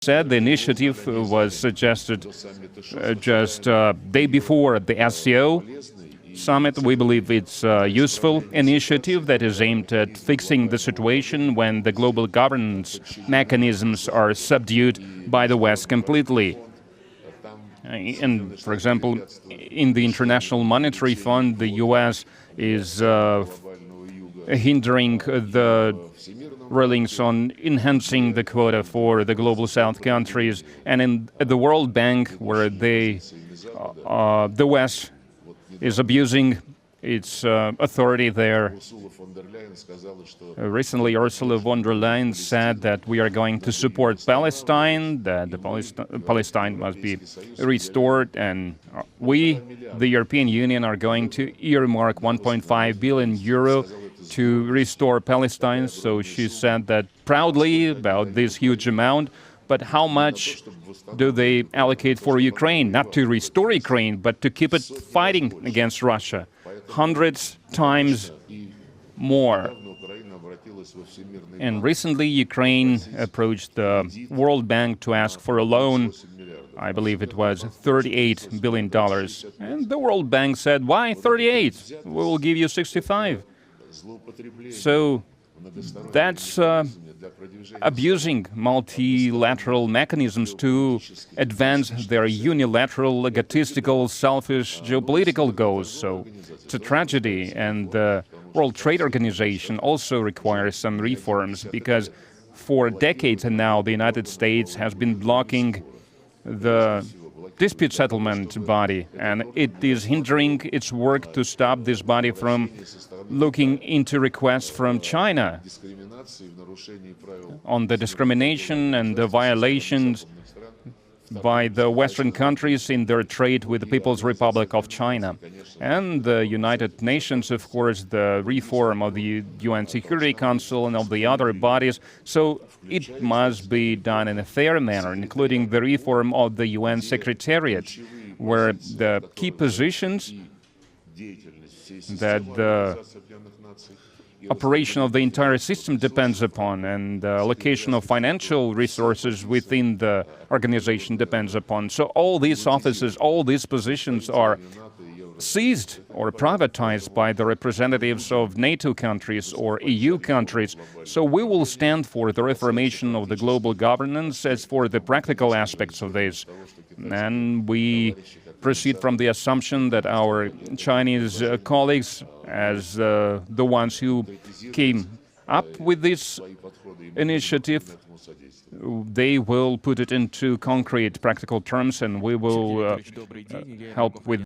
said, the initiative was suggested just day before the SCO summit. We believe it's a useful initiative that is aimed at fixing the situation when the global governance mechanisms are subdued by the West completely. And, for example, in the International Monetary Fund, the U.S. is hindering the rulings on enhancing the quota for the Global South countries, and in the World Bank, where the West is abusing its authority there. Recently, Ursula von der Leyen said that we are going to support Palestine, that Palestine must be restored, and we, the European Union, are going to earmark 1.5 billion euro to restore Palestine. So she said that proudly about this huge amount. But how much do they allocate for Ukraine? Not to restore Ukraine, but to keep it fighting against Russia. Hundreds times more. And recently, Ukraine approached the World Bank to ask for a loan. I believe it was $38 billion. And the World Bank said, why 38? We will give you 65. So that's abusing multilateral mechanisms to advance their unilateral, egotistical, selfish geopolitical goals. So it's a tragedy, and the World Trade Organization also requires some reforms, because for decades now the United States has been blocking the dispute settlement body, and it is hindering its work to stop this body from looking into requests from China on the discrimination and the violations by the Western countries in their trade with the People's Republic of China. And the United Nations, of course, the reform of the UN Security Council and of the other bodies. So it must be done in a fair manner, including the reform of the UN Secretariat, where the key positions that the operation of the entire system depends upon, and the allocation of financial resources within the organization depends upon. So all these offices, all these positions are seized or privatized by the representatives of NATO countries or EU countries. So we will stand for the reformation of the global governance as for the practical aspects of this. And we proceed from the assumption that our Chinese colleagues, as the ones who came up with this initiative, they will put it into concrete, practical terms, and we will help with